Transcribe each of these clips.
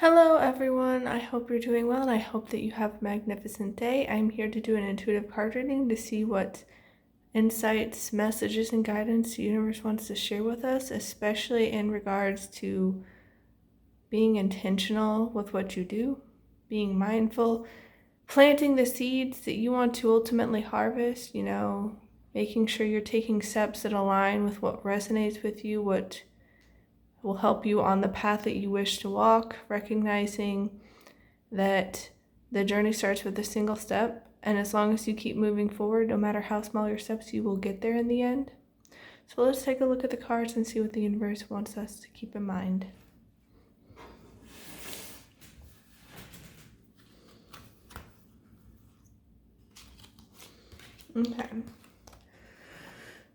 Hello, everyone. I hope you're doing well and I hope that you have a magnificent day. I'm here to do an intuitive card reading to see what insights, messages, and guidance the universe wants to share with us, especially in regards to being intentional with what you do, being mindful, planting the seeds that you want to ultimately harvest, making sure you're taking steps that align with what resonates with you, what will help you on the path that you wish to walk, recognizing that the journey starts with a single step, and as long as you keep moving forward, no matter how small your steps, you will get there in the end. So let's take a look at the cards and see what the universe wants us to keep in mind. Okay.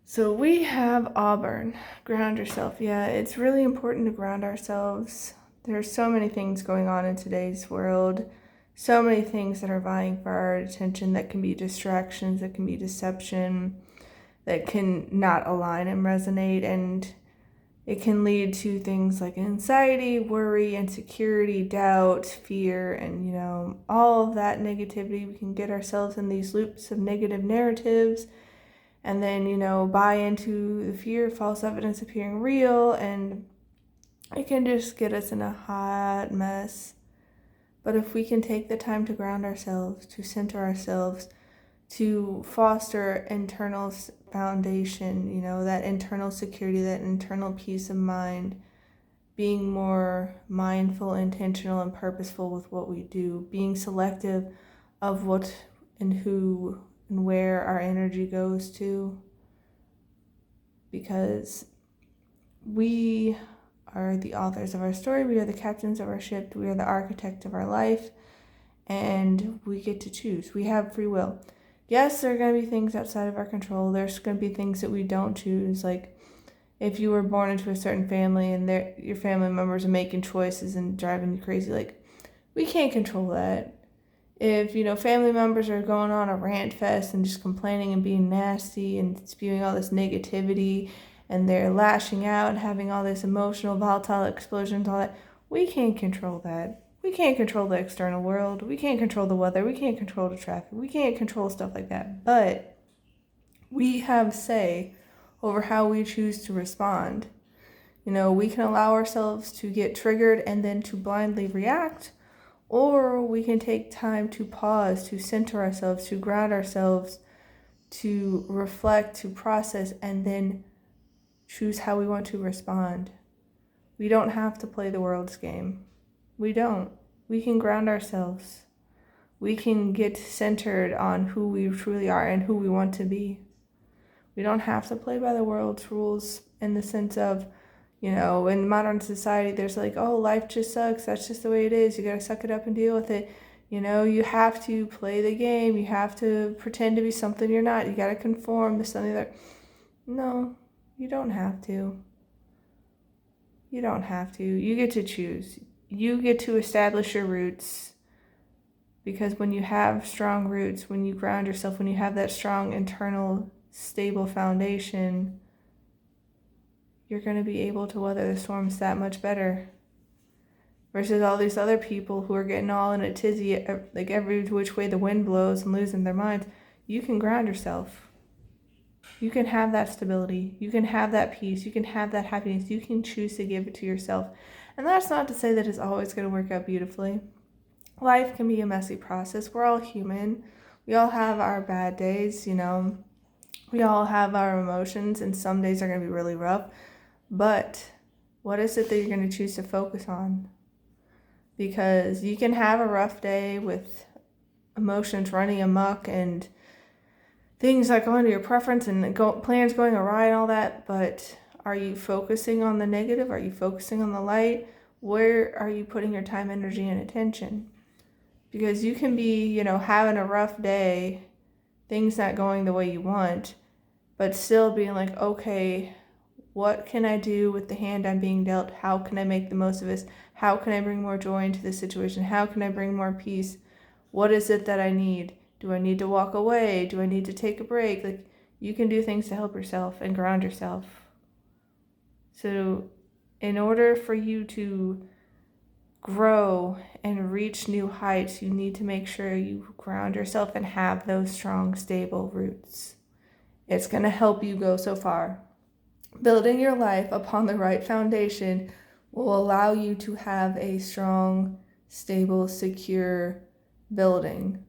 So we have Auburn. Ground yourself. Yeah, it's really important to ground ourselves. There's so many things going on in today's world. So many things that are vying for our attention that can be distractions, that can be deception, that can not align and resonate. And it can lead to things like anxiety, worry, insecurity, doubt, fear, and, all of that negativity. We can get ourselves in these loops of negative narratives and then, buy into the fear, false evidence appearing real, and it can just get us in a hot mess. But if we can take the time to ground ourselves, to center ourselves, to foster internal foundation, that internal security, that internal peace of mind, being more mindful, intentional, and purposeful with what we do, being selective of what and who and where our energy goes to, because we are the authors of our story, we are the captains of our ship, we are the architect of our life, and we get to choose. We have free will. Yes, there are going to be things outside of our control. There's going to be things that we don't choose, like if you were born into a certain family and your family members are making choices and driving you crazy, like we can't control that. If, family members are going on a rant fest and just complaining and being nasty and spewing all this negativity and they're lashing out and having all this emotional, volatile explosions, all that, we can't control that. We can't control the external world. We can't control the weather. We can't control the traffic. We can't control stuff like that. But we have say over how we choose to respond. We can allow ourselves to get triggered and then to blindly react, or we can take time to pause, to center ourselves, to ground ourselves, to reflect, to process, and then choose how we want to respond. We don't have to play the world's game. We don't. We can ground ourselves. We can get centered on who we truly are and who we want to be. We don't have to play by the world's rules in the sense of, in modern society, there's like, oh, life just sucks. That's just the way it is. You got to suck it up and deal with it. You have to play the game. You have to pretend to be something you're not. You got to conform to something that... No, you don't have to. You don't have to. You get to choose. You get to establish your roots. Because when you have strong roots, when you ground yourself, when you have that strong internal stable foundation, you're going to be able to weather the storms that much better. Versus all these other people who are getting all in a tizzy, like every which way the wind blows and losing their minds. You can ground yourself. You can have that stability. You can have that peace. You can have that happiness. You can choose to give it to yourself. And that's not to say that it's always going to work out beautifully. Life can be a messy process. We're all human. We all have our bad days, We all have our emotions, and some days are going to be really rough. But what is it that you're going to choose to focus on? Because you can have a rough day with emotions running amok and things not going to your preference and plans going awry and all that, but are you focusing on the negative? Are you focusing on the light? Where are you putting your time, energy, and attention? Because you can be, having a rough day, things not going the way you want, but still being like, okay, what can I do with the hand I'm being dealt? How can I make the most of this? How can I bring more joy into this situation? How can I bring more peace? What is it that I need? Do I need to walk away? Do I need to take a break? Like, you can do things to help yourself and ground yourself. So in order for you to grow and reach new heights, you need to make sure you ground yourself and have those strong, stable roots. It's going to help you go so far. Building your life upon the right foundation will allow you to have a strong, stable, secure building,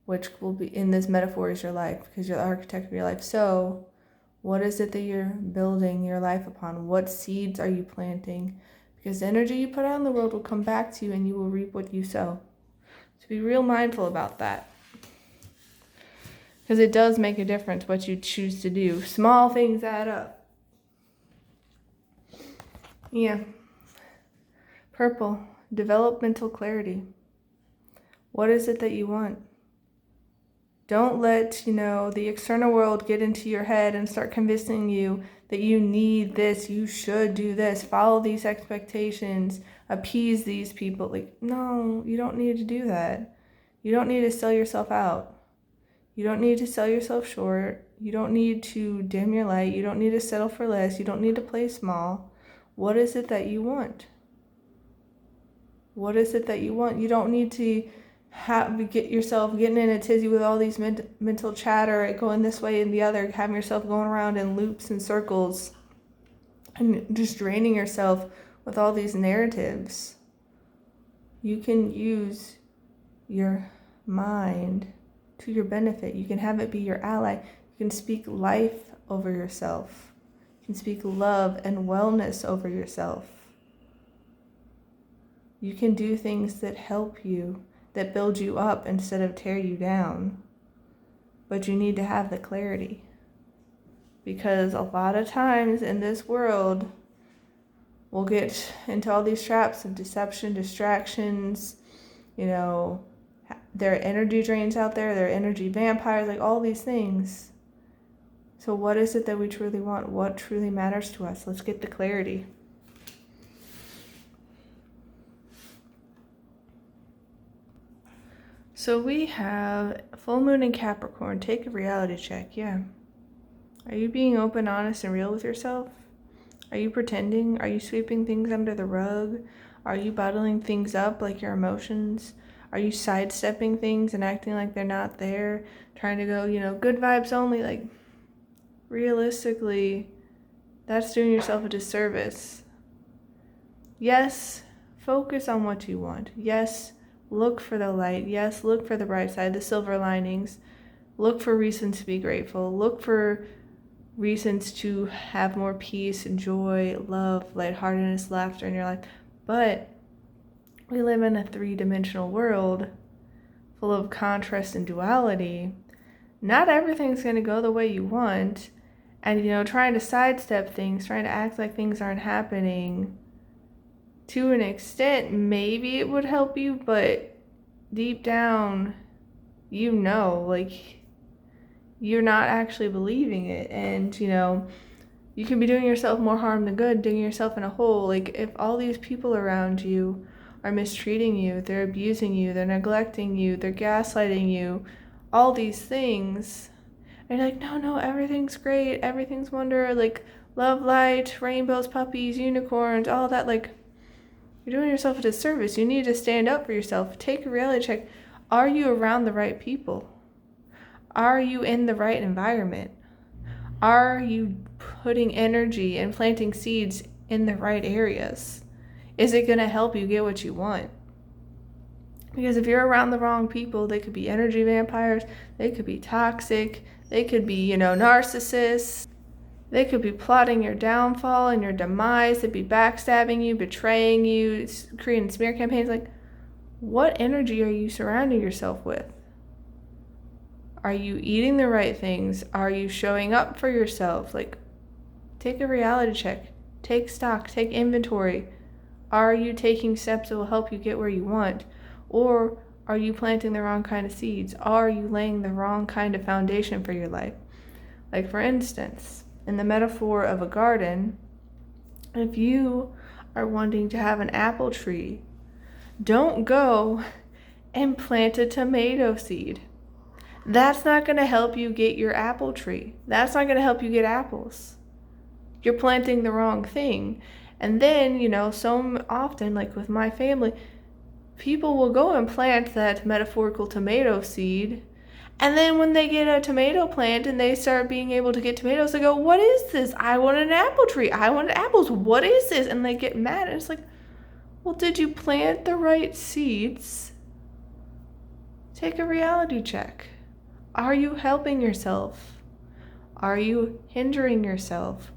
which will be, in this metaphor, is your life, because you're the architect of your life. So what is it that you're building your life upon? What seeds are you planting? Because the energy you put out in the world will come back to you, and you will reap what you sow. So be real mindful about that. Because it does make a difference what you choose to do. Small things add up. Yeah. Purple, developmental clarity. What is it that you want? Don't let, the external world get into your head and start convincing you that you need this, you should do this, follow these expectations, appease these people. Like, no, you don't need to do that. You don't need to sell yourself out. You don't need to sell yourself short. You don't need to dim your light. You don't need to settle for less. You don't need to play small. What is it that you want? What is it that you want? You don't need to get yourself getting in a tizzy with all these mental chatter, going this way and the other, having yourself going around in loops and circles and just draining yourself with all these narratives. You can use your mind to your benefit. You can have it be your ally. You can speak life over yourself. You can speak love and wellness over yourself. You can do things that help you, that build you up instead of tear you down. But you need to have the clarity. Because a lot of times in this world, we'll get into all these traps of deception, distractions, there are energy drains out there, there are energy vampires, like all these things. So what is it that we truly want? What truly matters to us? Let's get the clarity. So we have full moon in Capricorn. Take a reality check. Yeah. Are you being open, honest, and real with yourself? Are you pretending? Are you sweeping things under the rug? Are you bottling things up, like your emotions? Are you sidestepping things and acting like they're not there? Trying to go, good vibes only. Like, realistically, that's doing yourself a disservice. Yes, focus on what you want. Yes, look for the light. Yes, look for the bright side, the silver linings. Look for reasons to be grateful. Look for reasons to have more peace, joy, love, lightheartedness, laughter in your life. But we live in a 3-dimensional world full of contrast and duality. Not everything's going to go the way you want. And, trying to sidestep things, trying to act like things aren't happening, to an extent, maybe it would help you, but deep down, you're not actually believing it. And, you can be doing yourself more harm than good, digging yourself in a hole. Like, if all these people around you are mistreating you, they're abusing you, they're neglecting you, they're gaslighting you, all these things, and you're like, no, everything's great, everything's wonder, like, love, light, rainbows, puppies, unicorns, all that, like, you're doing yourself a disservice. You need to stand up for yourself. Take a reality check. Are you around the right people? Are you in the right environment? Are you putting energy and planting seeds in the right areas? Is it going to help you get what you want? Because if you're around the wrong people, they could be energy vampires, they could be toxic, they could be, narcissists, they could be plotting your downfall and your demise, they'd be backstabbing you, betraying you, creating smear campaigns. Like, what energy are you surrounding yourself with? Are you eating the right things? Are you showing up for yourself? Like, take a reality check, take stock, take inventory. Are you taking steps that will help you get where you want? Or are you planting the wrong kind of seeds? Are you laying the wrong kind of foundation for your life? Like, for instance, in the metaphor of a garden, if you are wanting to have an apple tree, don't go and plant a tomato seed. That's not going to help you get your apple tree. That's not going to help you get apples. You're planting the wrong thing. And then, so often, like with my family, people will go and plant that metaphorical tomato seed. And then when they get a tomato plant and they start being able to get tomatoes, they go, what is this? I want an apple tree. I wanted apples. What is this? And they get mad. And it's like, well, did you plant the right seeds? Take a reality check. Are you helping yourself? Are you hindering yourself?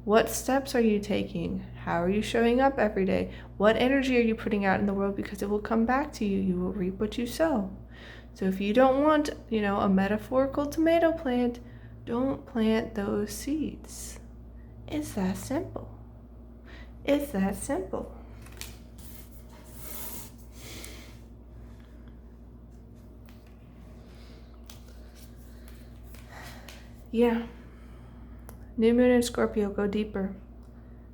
What steps are you taking? How are you showing up every day? What energy are you putting out in the world? Because it will come back to you. You will reap what you sow. So if you don't want, a metaphorical tomato plant, don't plant those seeds. It's that simple. It's that simple. Yeah. New moon in Scorpio, go deeper.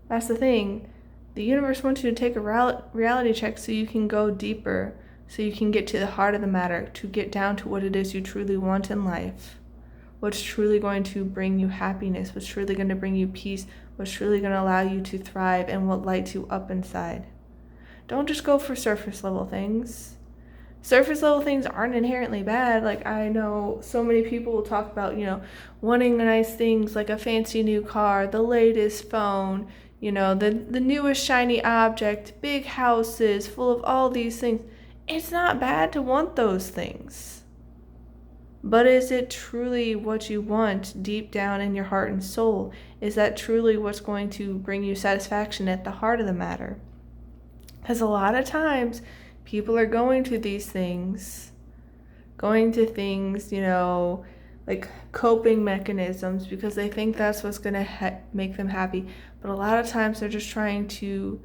That's the thing. The universe wants you to take a reality check so you can go deeper, so you can get to the heart of the matter, to get down to what it is you truly want in life. What's truly going to bring you happiness, what's truly going to bring you peace, what's truly going to allow you to thrive, and what lights you up inside. Don't just go for surface level things. Surface level things aren't inherently bad. Like, I know so many people will talk about, wanting nice things like a fancy new car, the latest phone, the newest shiny object, big houses full of all these things. It's not bad to want those things. But is it truly what you want deep down in your heart and soul? Is that truly what's going to bring you satisfaction at the heart of the matter? Because a lot of times people are going to things, like coping mechanisms, because they think that's what's going to make them happy. But a lot of times they're just trying to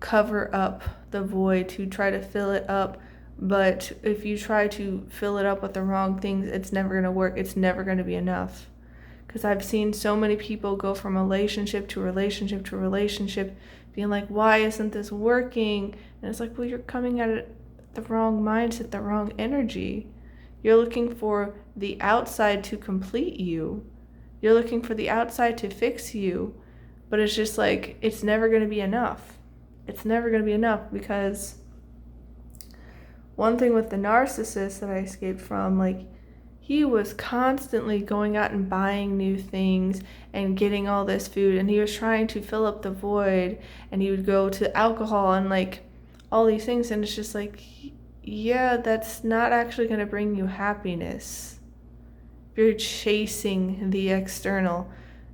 cover up the void, to try to fill it up. But if you try to fill it up with the wrong things, it's never going to work. It's never going to be enough. Because I've seen so many people go from relationship to relationship to relationship, being like, why isn't this working? And it's like, well, you're coming at it the wrong mindset, the wrong energy. You're looking for the outside to complete you. You're looking for the outside to fix you. But it's just like, it's never going to be enough. It's never going to be enough, because one thing with the narcissist that I escaped from, like, he was constantly going out and buying new things and getting all this food, and he was trying to fill up the void, and he would go to alcohol and like all these things, and it's just like, yeah, that's not actually going to bring you happiness. If you're chasing the external,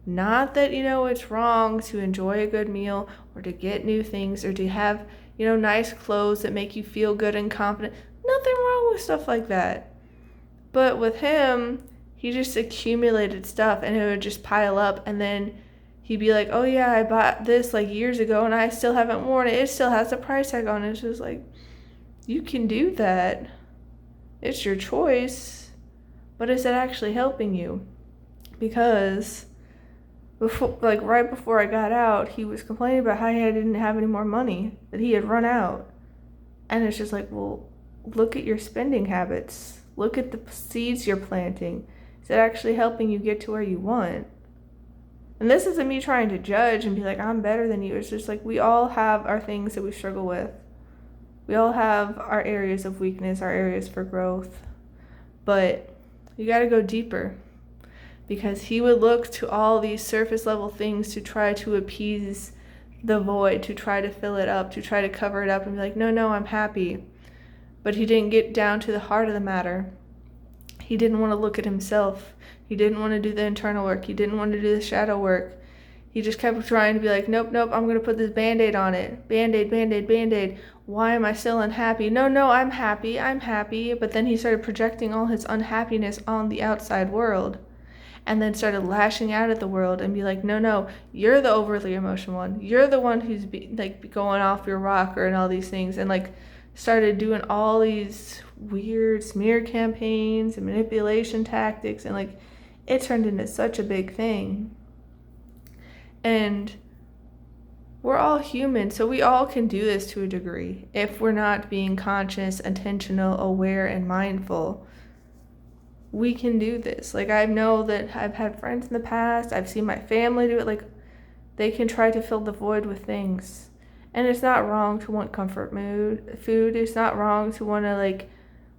not that, it's wrong to enjoy a good meal or to get new things or to have, nice clothes that make you feel good and confident. Nothing wrong with stuff like that. But with him, he just accumulated stuff, and it would just pile up, and then he'd be like, oh yeah, I bought this like years ago and I still haven't worn it. It still has a price tag on it. It's just like, you can do that. It's your choice. But is it actually helping you? Because right before I got out, he was complaining about how he didn't have any more money, that he had run out. And it's just like, well, look at your spending habits. Look at the seeds you're planting. Is it actually helping you get to where you want? And this isn't me trying to judge and be like, I'm better than you. It's just like, we all have our things that we struggle with. We all have our areas of weakness, our areas for growth. But you got to go deeper. Because he would look to all these surface level things to try to appease the void, to try to fill it up, to try to cover it up and be like, no, I'm happy. But he didn't get down to the heart of the matter. He didn't want to look at himself. He didn't want to do the internal work. He didn't want to do the shadow work. He just kept trying to be like, nope, I'm going to put this Band-Aid on it. Band-Aid, Band-Aid, Band-Aid. Why am I still unhappy? No, I'm happy. But then he started projecting all his unhappiness on the outside world. And then started lashing out at the world and be like, no, you're the overly emotional one. You're the one who's going off your rocker and all these things. And like started doing all these weird smear campaigns and manipulation tactics. And like it turned into such a big thing. And we're all human, so we all can do this to a degree if we're not being conscious, intentional, aware, and mindful. We can do this. Like, I know that I've had friends in the past, I've seen my family do it. Like, they can try to fill the void with things. And it's not wrong to want comfort food. It's not wrong to want to like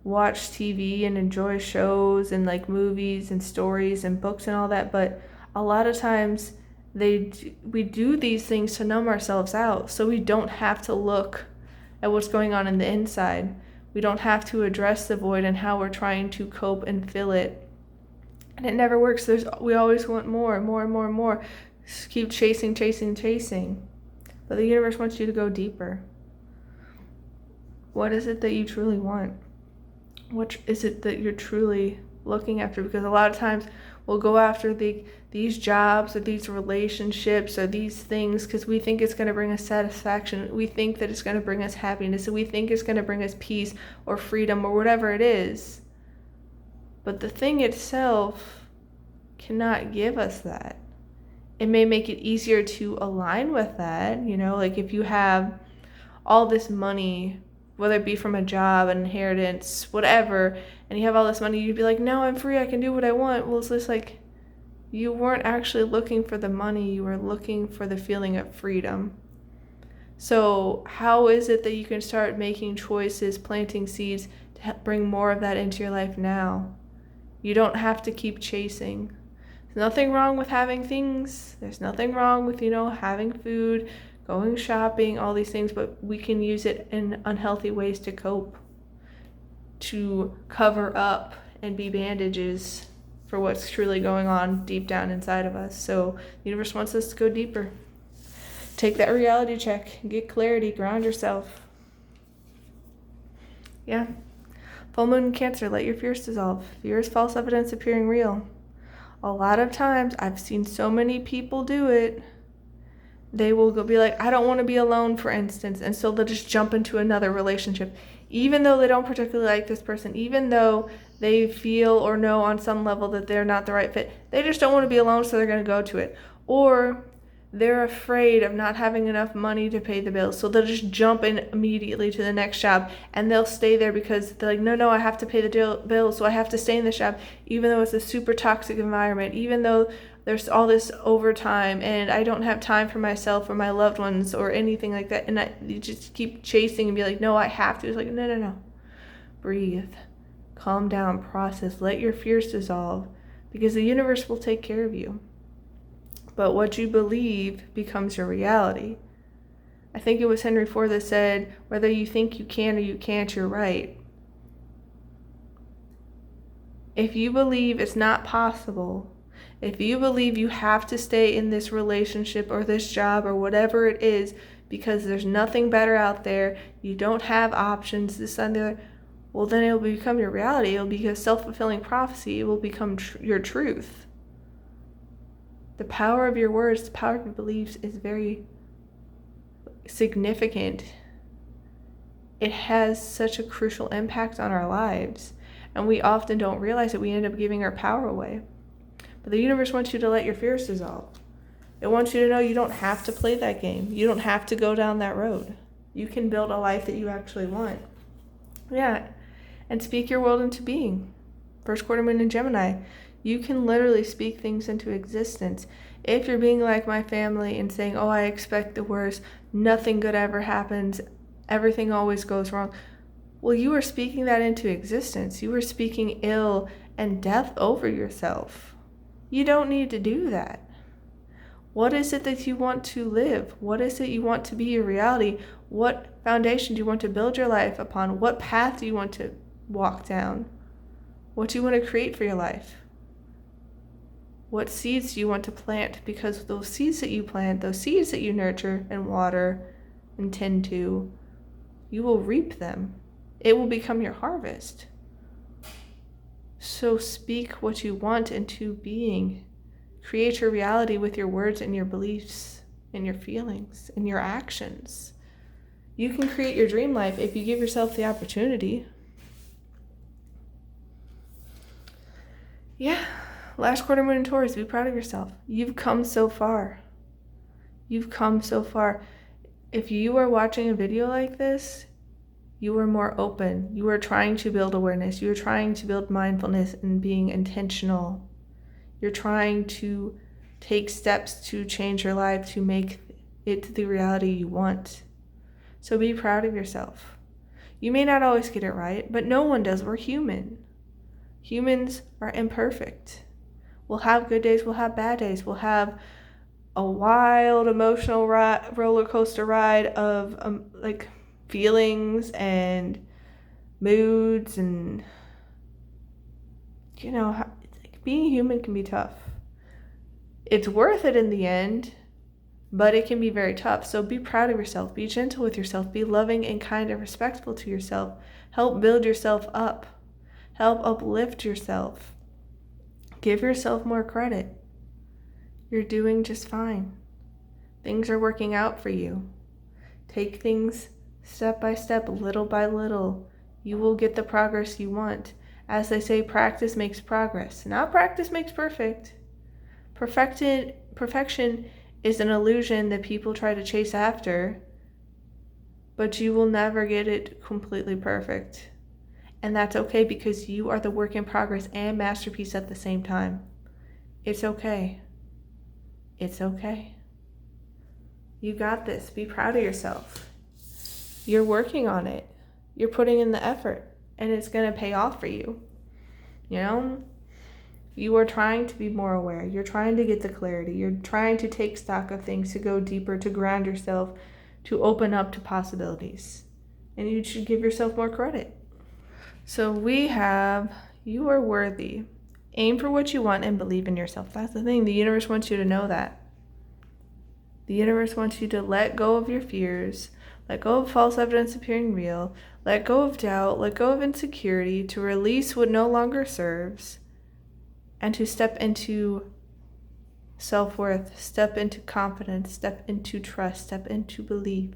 watch TV and enjoy shows and like movies and stories and books and all that. But a lot of times we do these things to numb ourselves out, so we don't have to look at what's going on in the inside. We don't have to address the void and how we're trying to cope and fill it. And it never works. We always want more and more and more and more. Just keep chasing. But the universe wants you to go deeper. What is it that you truly want? What is it that you're truly looking after? Because a lot of times we'll go after these jobs or these relationships or these things because we think it's going to bring us satisfaction. We think that it's going to bring us happiness. And we think it's going to bring us peace or freedom or whatever it is. But the thing itself cannot give us that. It may make it easier to align with that, like if you have all this money, whether it be from a job, an inheritance, whatever, and you have all this money, you'd be like, now I'm free, I can do what I want. Well, it's just like, you weren't actually looking for the money, you were looking for the feeling of freedom. So how is it that you can start making choices, planting seeds to bring more of that into your life now? You don't have to keep chasing. Nothing wrong with having things. There's nothing wrong with, having food, going shopping, all these things, but we can use it in unhealthy ways to cope, to cover up and be bandages for what's truly going on deep down inside of us. So the universe wants us to go deeper. Take that reality check, get clarity, ground yourself. Yeah. Full moon in Cancer, let your fears dissolve. Fear is false evidence appearing real. A lot of times, I've seen so many people do it, they will go be like, I don't want to be alone, for instance, and so they'll just jump into another relationship, even though they don't particularly like this person, even though they feel or know on some level that they're not the right fit. They just don't want to be alone, so they're going to go to it. Or they're afraid of not having enough money to pay the bills, so they'll just jump in immediately to the next job, and they'll stay there because they're like, no, I have to pay the bills, so I have to stay in this job, even though it's a super toxic environment, even though there's all this overtime, and I don't have time for myself or my loved ones or anything like that, and you just keep chasing and be like, no, I have to. It's like, no. Breathe. Calm down. Process. Let your fears dissolve, because the universe will take care of you. But what you believe becomes your reality. I think it was Henry Ford that said, whether you think you can or you can't, you're right. If you believe it's not possible, if you believe you have to stay in this relationship or this job or whatever it is because there's nothing better out there, you don't have options, this and the other, well, then it will become your reality. It will be a self-fulfilling prophecy. It will become your truth. The power of your words, the power of your beliefs is very significant. It has such a crucial impact on our lives, and we often don't realize that we end up giving our power away. But the universe wants you to let your fears dissolve. It wants you to know you don't have to play that game. You don't have to go down that road. You can build a life that you actually want. Yeah, and speak your world into being. First quarter moon in Gemini. You can literally speak things into existence. If you're being like my family and saying, oh, I expect the worst, nothing good ever happens, everything always goes wrong. Well, you are speaking that into existence. You are speaking ill and death over yourself. You don't need to do that. What is it that you want to live? What is it you want to be your reality? What foundation do you want to build your life upon? What path do you want to walk down? What do you want to create for your life? What seeds do you want to plant? Because those seeds that you plant, those seeds that you nurture and water and tend to, you will reap them. It will become your harvest. So speak what you want into being. Create your reality with your words and your beliefs and your feelings and your actions. You can create your dream life if you give yourself the opportunity. Yeah. Last quarter moon in Taurus, be proud of yourself. You've come so far. You've come so far. If you are watching a video like this, you are more open. You are trying to build awareness. You are trying to build mindfulness and being intentional. You're trying to Take steps to change your life, to make it the reality you want. So be proud of yourself. You may not always get it right, but no one does. We're human. Humans are imperfect. We'll have good days, we'll have bad days, we'll have a wild emotional roller coaster ride of like feelings and moods, and being human can be tough. It's worth it in the end, but it can be very tough. So be proud of yourself, be gentle with yourself, be loving and kind and respectful to yourself. Help build yourself up, help uplift yourself. Give yourself more credit. You're doing just fine. Things are working out for you. Take things step by step, little by little. You will get the progress you want. As they say, practice makes progress. Not practice makes perfect. Perfection is an illusion that people try to chase after, but you will never get it completely perfect. And that's okay, because you are the work in progress and masterpiece at the same time. It's okay. It's okay. You got this. Be proud of yourself. You're working on it. You're putting in the effort, and it's going to pay off for you. You are trying to be more aware. You're trying to get the clarity. You're trying to take stock of things, to go deeper, to ground yourself, to open up to possibilities. And you should give yourself more credit. So we have, you are worthy. Aim for what you want and believe in yourself. That's the thing. The universe wants you to know that. The universe wants you to let go of your fears, let go of false evidence appearing real, let go of doubt, let go of insecurity, to release what no longer serves, and to step into self-worth, step into confidence, step into trust, step into belief,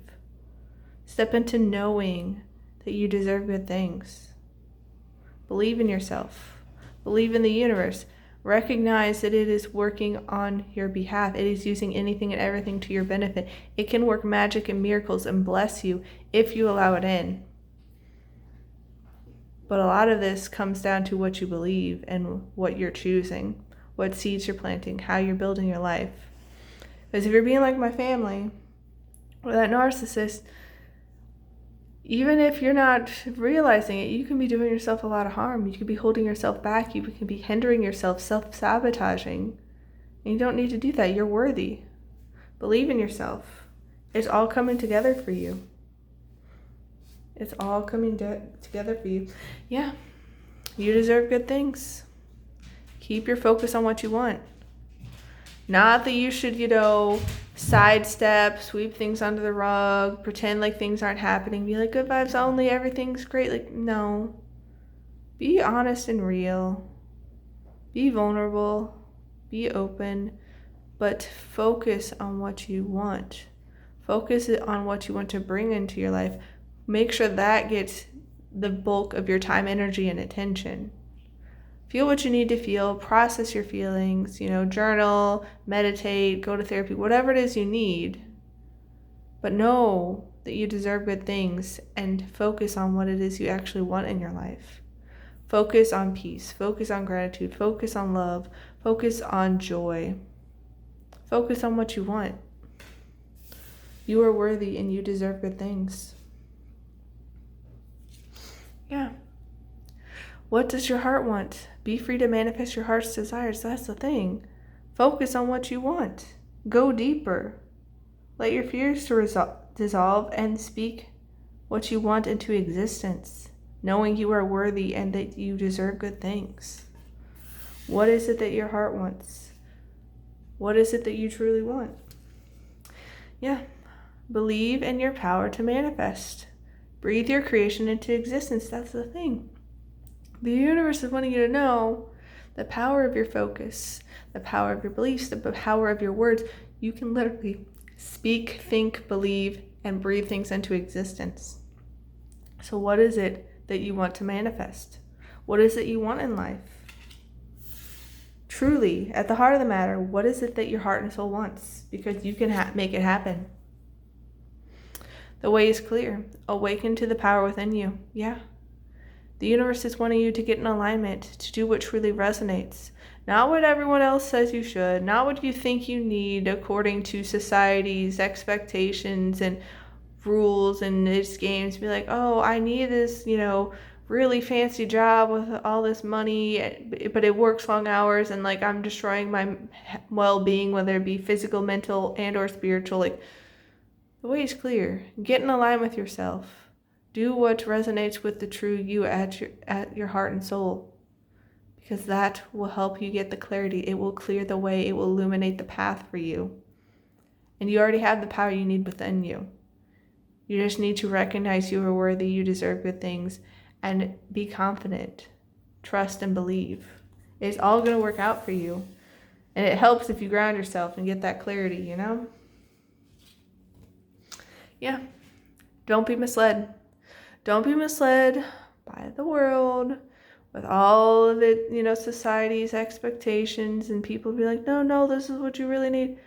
step into knowing that you deserve good things. Believe in yourself. Believe in the universe. Recognize that it is working on your behalf. It is using anything and everything to your benefit. It can work magic and miracles and bless you if you allow it in. But a lot of this comes down to what you believe and what you're choosing, what seeds you're planting, how you're building your life. Because if you're being like my family or that narcissist, even if you're not realizing it, you can be doing yourself a lot of harm. You could be holding yourself back. You can be hindering yourself, self-sabotaging. And you don't need to do that. You're worthy. Believe in yourself. It's all coming together for you. It's all coming together for you. Yeah, you deserve good things. Keep your focus on what you want. Not that you should, sidestep, sweep things under the rug, pretend like things aren't happening, be like, good vibes only, everything's great. Like, no. Be honest and real. Be vulnerable. Be open. But focus on what you want. Focus on what you want to bring into your life. Make sure that gets the bulk of your time, energy, and attention. Feel what you need to feel, process your feelings, journal, meditate, go to therapy, whatever it is you need. But know that you deserve good things and focus on what it is you actually want in your life. Focus on peace, focus on gratitude, focus on love, focus on joy. Focus on what you want. You are worthy and you deserve good things. Yeah. What does your heart want? Be free to manifest your heart's desires. That's the thing. Focus on what you want. Go deeper. Let your fears dissolve and speak what you want into existence, knowing you are worthy and that you deserve good things. What is it that your heart wants? What is it that you truly want? Yeah. Believe in your power to manifest. Breathe your creation into existence. That's the thing. The universe is wanting you to know the power of your focus, the power of your beliefs, the power of your words. You can literally speak, think, believe, and breathe things into existence. So what is it that you want to manifest? What is it you want in life? Truly, at the heart of the matter, what is it that your heart and soul wants? Because you can make it happen. The way is clear. Awaken to the power within you. Yeah. The universe is wanting you to get in alignment, to do what truly resonates. Not what everyone else says you should, not what you think you need according to society's expectations and rules and its games. Be like, oh, I need this, really fancy job with all this money, but it works long hours, and like I'm destroying my well-being, whether it be physical, mental, and or spiritual. Like, the way is clear. Get in line with yourself. Do what resonates with the true you at your heart and soul, because that will help you get the clarity. It will clear the way. It will illuminate the path for you. And you already have the power you need within you. You just need to recognize you are worthy, you deserve good things, and be confident. Trust and believe. It's all going to work out for you. And it helps if you ground yourself and get that clarity, Yeah. Don't be misled. Don't be misled by the world with all of it, society's expectations, and people be like, no, this is what you really need.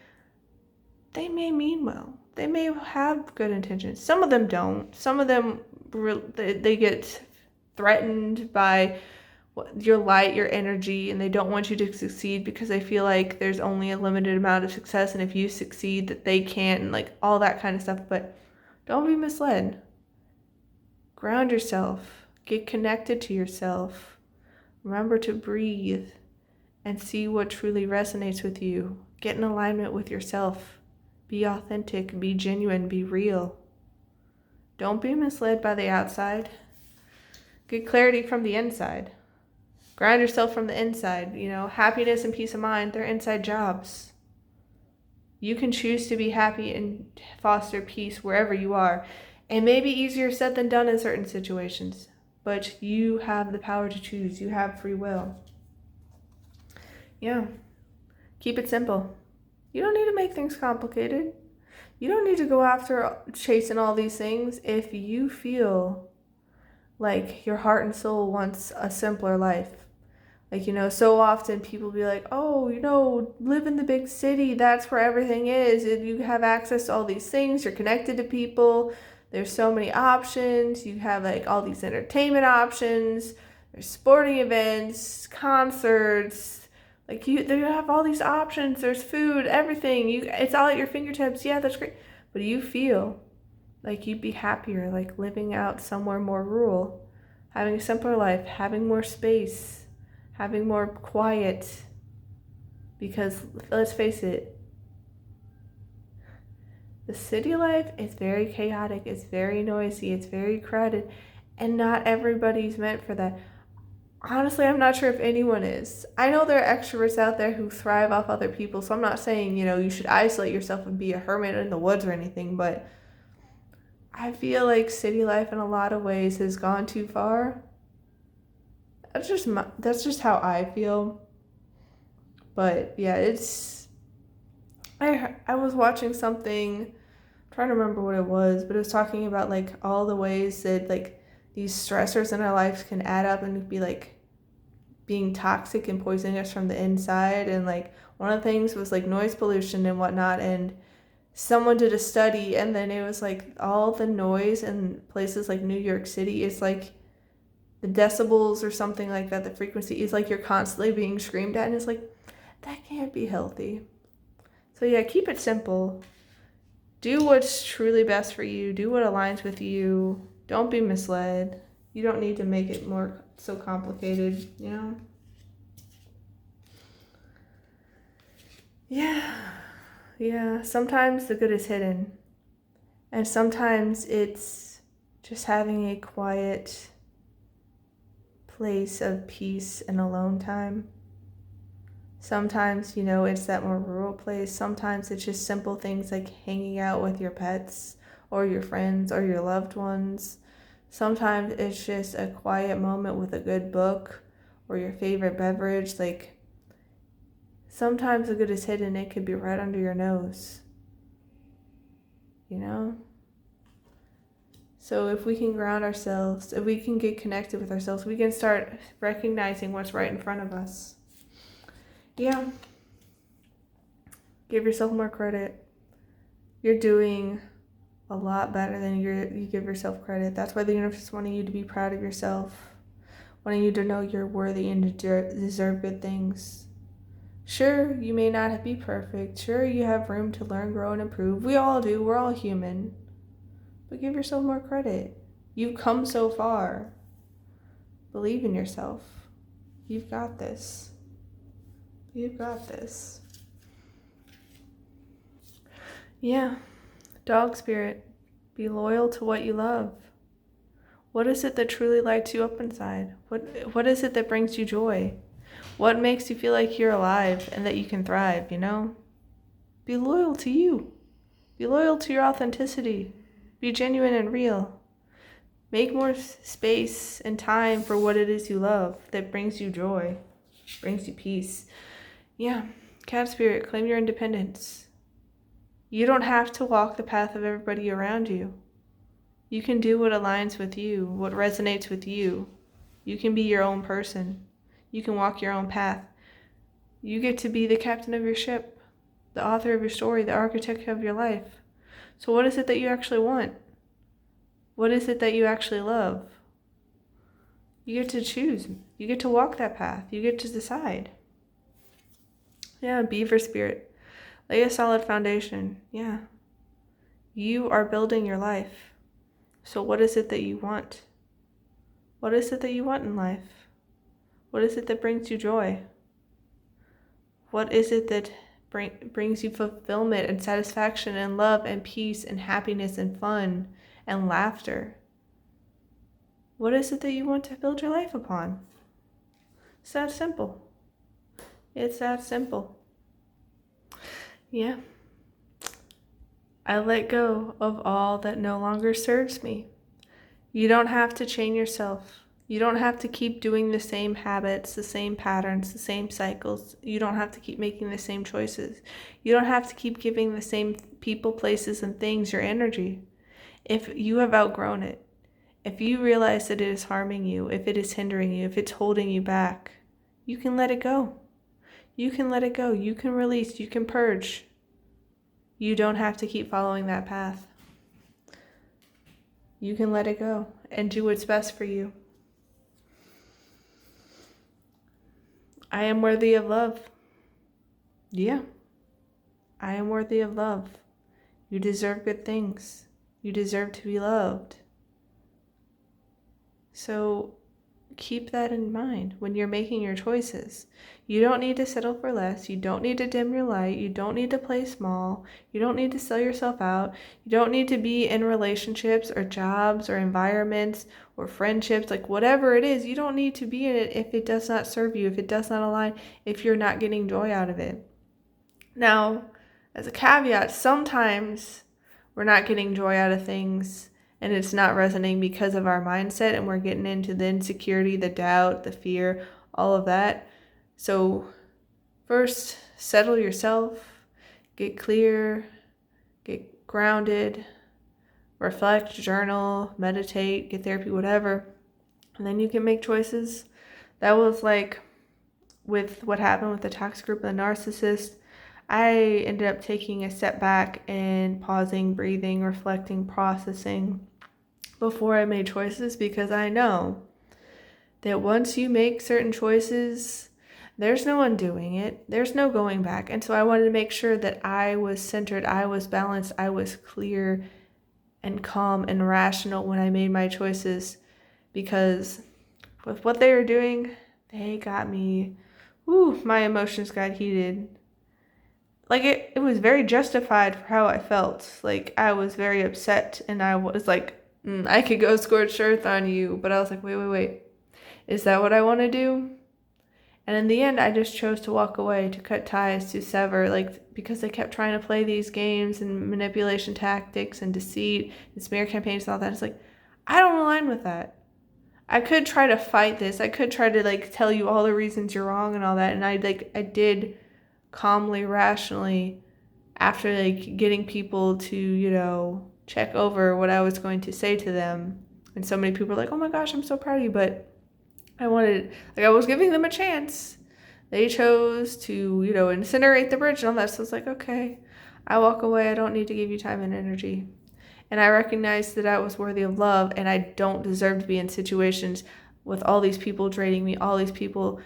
They may mean well. They may have good intentions. Some of them don't. Some of them, they get threatened by your light, your energy, and they don't want you to succeed because they feel like there's only a limited amount of success, and if you succeed that they can't, and like all that kind of stuff. But don't be misled. Ground yourself. Get connected to yourself. Remember to breathe and see what truly resonates with you. Get in alignment with yourself. Be authentic, be genuine, be real. Don't be misled by the outside. Get clarity from the inside. Ground yourself from the inside. Happiness and peace of mind, they're inside jobs. You can choose to be happy and foster peace wherever you are. It may be easier said than done in certain situations, but you have the power to choose. You have free will. Yeah. Keep it simple. You don't need to make things complicated. You don't need to go after chasing all these things if you feel like your heart and soul wants a simpler life. Like, so often people be like, oh, live in the big city. That's where everything is. And you have access to all these things. You're connected to people. There's so many options. You have like all these entertainment options. There's sporting events, concerts. Like you have all these options. There's food, everything. It's all at your fingertips. Yeah, that's great. But do you feel like you'd be happier, like living out somewhere more rural, having a simpler life, having more space, having more quiet? Because let's face it, the city life is very chaotic. It's very noisy. It's very crowded, and not everybody's meant for that. Honestly, I'm not sure if anyone is. I know there are extroverts out there who thrive off other people, so I'm not saying, you should isolate yourself and be a hermit in the woods or anything, but I feel like city life in a lot of ways has gone too far. That's just how I feel. But yeah, I was watching something, I'm trying to remember what it was, but it was talking about like all the ways that like these stressors in our lives can add up and be like being toxic and poisoning us from the inside. And like one of the things was like noise pollution and whatnot, and someone did a study, and then it was like all the noise in places like New York City is like the decibels or something like that, the frequency is like you're constantly being screamed at, and it's like that can't be healthy. So yeah, keep it simple. Do what's truly best for you. Do what aligns with you. Don't be misled. You don't need to make it more so complicated, Yeah. Sometimes the good is hidden. And sometimes it's just having a quiet place of peace and alone time. Sometimes, it's that more rural place. Sometimes it's just simple things like hanging out with your pets or your friends or your loved ones. Sometimes it's just a quiet moment with a good book or your favorite beverage. Like, sometimes the good is hidden. It could be right under your nose. So if we can ground ourselves, if we can get connected with ourselves, we can start recognizing what's right in front of us. Yeah. Give yourself more credit. You're doing a lot better than you give yourself credit. That's why the universe is wanting you to be proud of yourself. wanting you to know you're worthy and deserve good things. Sure, you may not be perfect. Sure, you have room to learn, grow, and improve. We all do. We're all human. But give yourself more credit. You've come so far. Believe in yourself. You've got this. You've got this. Yeah. Dog spirit. Be loyal to what you love. What is it that truly lights you up inside? What is it that brings you joy? What makes you feel like you're alive and that you can thrive, you know? Be loyal to you. Be loyal to your authenticity. Be genuine and real. Make more space and time for what it is you love that brings you joy, brings you peace. Yeah, cat spirit, claim your independence. You don't have to walk the path of everybody around you. You can do what aligns with you, what resonates with you. You can be your own person. You can walk your own path. You get to be the captain of your ship, the author of your story, the architect of your life. So what is it that you actually want? What is it that you actually love? You get to choose. You get to walk that path. You get to decide. Yeah, beaver spirit. Lay a solid foundation. Yeah. You are building your life. So what is it that you want? What is it that you want in life? What is it that brings you joy? What is it that brings you fulfillment and satisfaction and love and peace and happiness and fun and laughter? What is it that you want to build your life upon? It's that simple. It's that simple. Yeah. I let go of all that no longer serves me. You don't have to chain yourself. You don't have to keep doing the same habits, the same patterns, the same cycles. You don't have to keep making the same choices. You don't have to keep giving the same people, places, and things your energy. If you have outgrown it, if you realize that it is harming you, if it is hindering you, if it's holding you back, you can let it go. You can let it go. You can release. You can purge. You don't have to keep following that path. You can let it go and do what's best for you. I am worthy of love. Yeah. I am worthy of love. You deserve good things. You deserve to be loved. So keep that in mind when you're making your choices. You don't need to settle for less. You don't need to dim your light. You don't need to play small. You don't need to sell yourself out. You don't need to be in relationships or jobs or environments or friendships, like whatever it is. You don't need to be in it if it does not serve you, if it does not align, if you're not getting joy out of it. Now, as a caveat, sometimes we're not getting joy out of things and it's not resonating because of our mindset, and we're getting into the insecurity, the doubt, the fear, all of that. So first, settle yourself, get clear, get grounded, reflect, journal, meditate, get therapy, whatever. And then you can make choices. That was like with what happened with the toxic group and the narcissist. I ended up taking a step back and pausing, breathing, reflecting, processing before I made choices, because I know that once you make certain choices, there's no undoing it. There's no going back. And so I wanted to make sure that I was centered, I was balanced, I was clear and calm and rational when I made my choices, because with what they were doing, they got me, my emotions got heated. Like it was very justified for how I felt. Like I was very upset and I was like, I could go scorched earth on you. But I was like, wait. Is that what I want to do? And in the end, I just chose to walk away, to cut ties, to sever, because they kept trying to play these games and manipulation tactics and deceit and smear campaigns and all that. It's like, I don't align with that. I could try to fight this. I could try to tell you all the reasons you're wrong and all that. And I did calmly, rationally, after getting people to, check over what I was going to say to them. And so many people were like, oh my gosh, I'm so proud of you. But I was giving them a chance. They chose to, incinerate the bridge and all that. So it's like, okay, I walk away. I don't need to give you time and energy. And I recognized that I was worthy of love and I don't deserve to be in situations with all these people draining me, all these people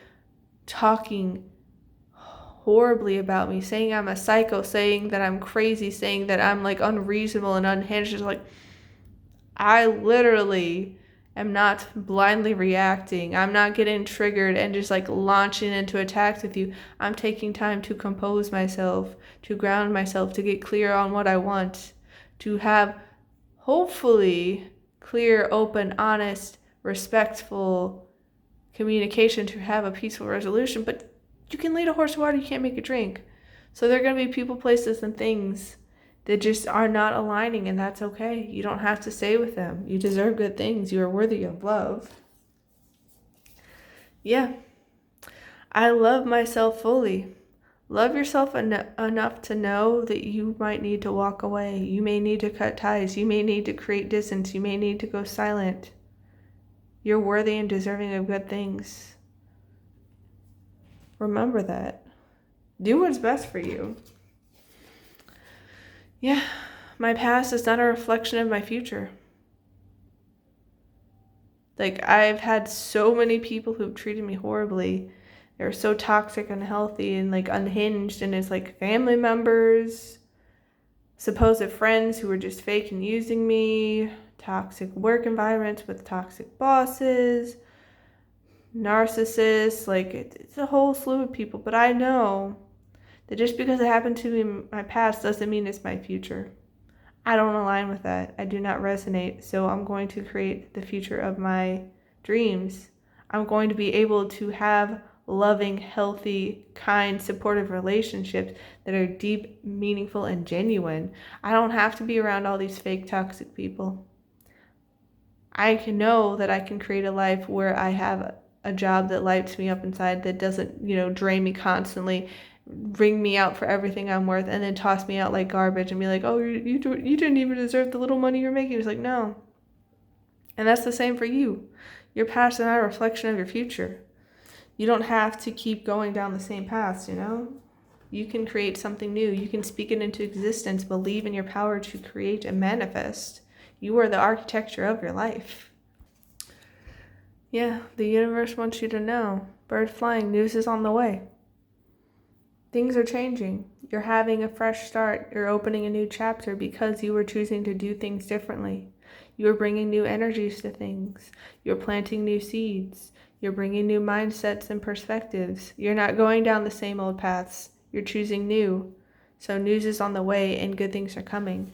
talking horribly about me, saying I'm a psycho, saying that I'm crazy, saying that I'm like unreasonable and unhinged. It's like, I literally am not blindly reacting. I'm not getting triggered and just like launching into attacks with you. I'm taking time to compose myself, to ground myself, to get clear on what I want, to have hopefully clear, open, honest, respectful communication, to have a peaceful resolution. But you can lead a horse to water, you can't make it drink. So there are going to be people, places, and things that just are not aligning, and that's okay. You don't have to stay with them. You deserve good things. You are worthy of love. Yeah. I love myself fully. Love yourself enough to know that you might need to walk away. You may need to cut ties. You may need to create distance. You may need to go silent. You're worthy and deserving of good things. Remember that. Do what's best for you. Yeah, my past is not a reflection of my future. Like, I've had so many people who've treated me horribly. They're so toxic, unhealthy, and like unhinged. And it's like family members, supposed friends who were just fake and using me, toxic work environments with toxic bosses, narcissists. Like, it's a whole slew of people. But I know that just because it happened to me in my past doesn't mean it's my future. I don't align with that. I do not resonate. So I'm going to create the future of my dreams. I'm going to be able to have loving, healthy, kind, supportive relationships that are deep, meaningful, and genuine. I don't have to be around all these fake, toxic people. I can know that I can create a life where I have a job that lights me up inside, that doesn't, drain me constantly, ring me out for everything I'm worth, and then toss me out like garbage and be like, oh, you didn't even deserve the little money you're making. It's like, no. And that's the same for you. Your past is not a reflection of your future. You don't have to keep going down the same paths, You can create something new. You can speak it into existence. Believe in your power to create and manifest. You are the architecture of your life. Yeah, the universe wants you to know. Bird flying, news is on the way. Things are changing. You're having a fresh start. You're opening a new chapter because you were choosing to do things differently. You are bringing new energies to things. You're planting new seeds. You're bringing new mindsets and perspectives. You're not going down the same old paths. You're choosing new. So news is on the way and good things are coming.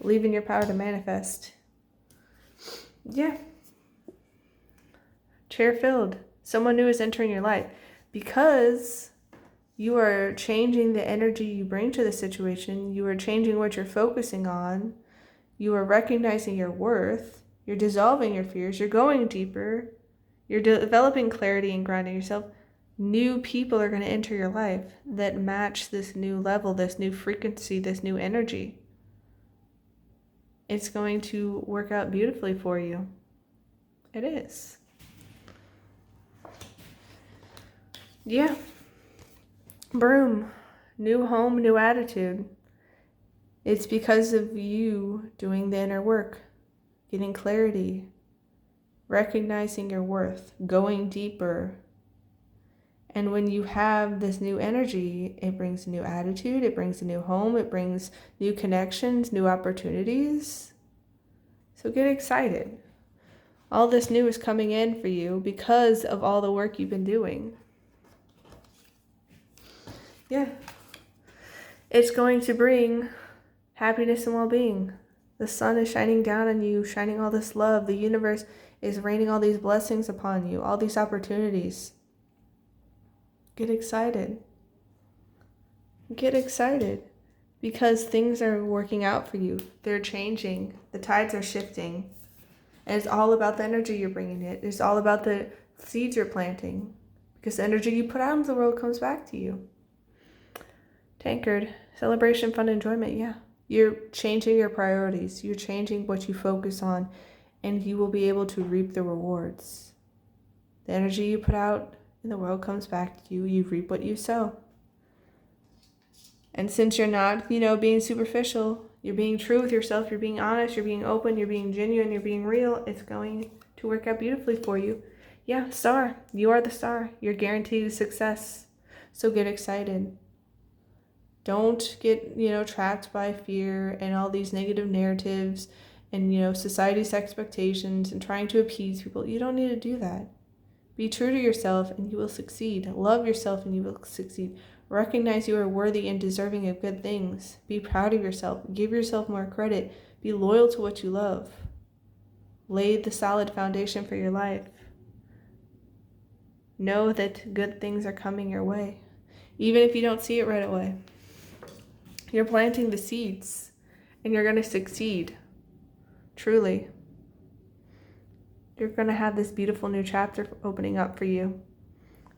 Believe in your power to manifest. Yeah. Chair filled. Someone new is entering your life because you are changing the energy you bring to the situation. You are changing what you're focusing on. You are recognizing your worth. You're dissolving your fears. You're going deeper. You're developing clarity and grounding yourself. New people are going to enter your life that match this new level, this new frequency, this new energy. It's going to work out beautifully for you. It is. Yeah. Broom. New home, new attitude. It's because of you doing the inner work, getting clarity, recognizing your worth, going deeper. And when you have this new energy, it brings a new attitude, it brings a new home, it brings new connections, new opportunities. So get excited. All this new is coming in for you because of all the work you've been doing. Yeah. It's going to bring happiness and well-being. The sun is shining down on you, shining all this love. The universe is raining all these blessings upon you, all these opportunities. Get excited. Get excited because things are working out for you. They're changing. The tides are shifting. And it's all about the energy you're bringing in. It's all about the seeds you're planting because the energy you put out into the world comes back to you. Tankard, celebration, fun, enjoyment, yeah. You're changing your priorities. You're changing what you focus on, and you will be able to reap the rewards. The energy you put out in the world comes back to you. You reap what you sow. And since you're not, being superficial, you're being true with yourself, you're being honest, you're being open, you're being genuine, you're being real, it's going to work out beautifully for you. Yeah, star. You are the star. You're guaranteed success. So get excited. Don't get, trapped by fear and all these negative narratives and, society's expectations and trying to appease people. You don't need to do that. Be true to yourself and you will succeed. Love yourself and you will succeed. Recognize you are worthy and deserving of good things. Be proud of yourself. Give yourself more credit. Be loyal to what you love. Lay the solid foundation for your life. Know that good things are coming your way, even if you don't see it right away. You're planting the seeds, and you're going to succeed. Truly. You're going to have this beautiful new chapter opening up for you.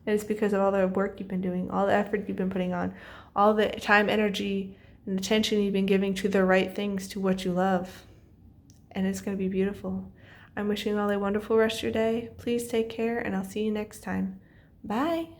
And it's because of all the work you've been doing, all the effort you've been putting on, all the time, energy, and attention you've been giving to the right things, to what you love. And it's going to be beautiful. I'm wishing you all a wonderful rest of your day. Please take care, and I'll see you next time. Bye.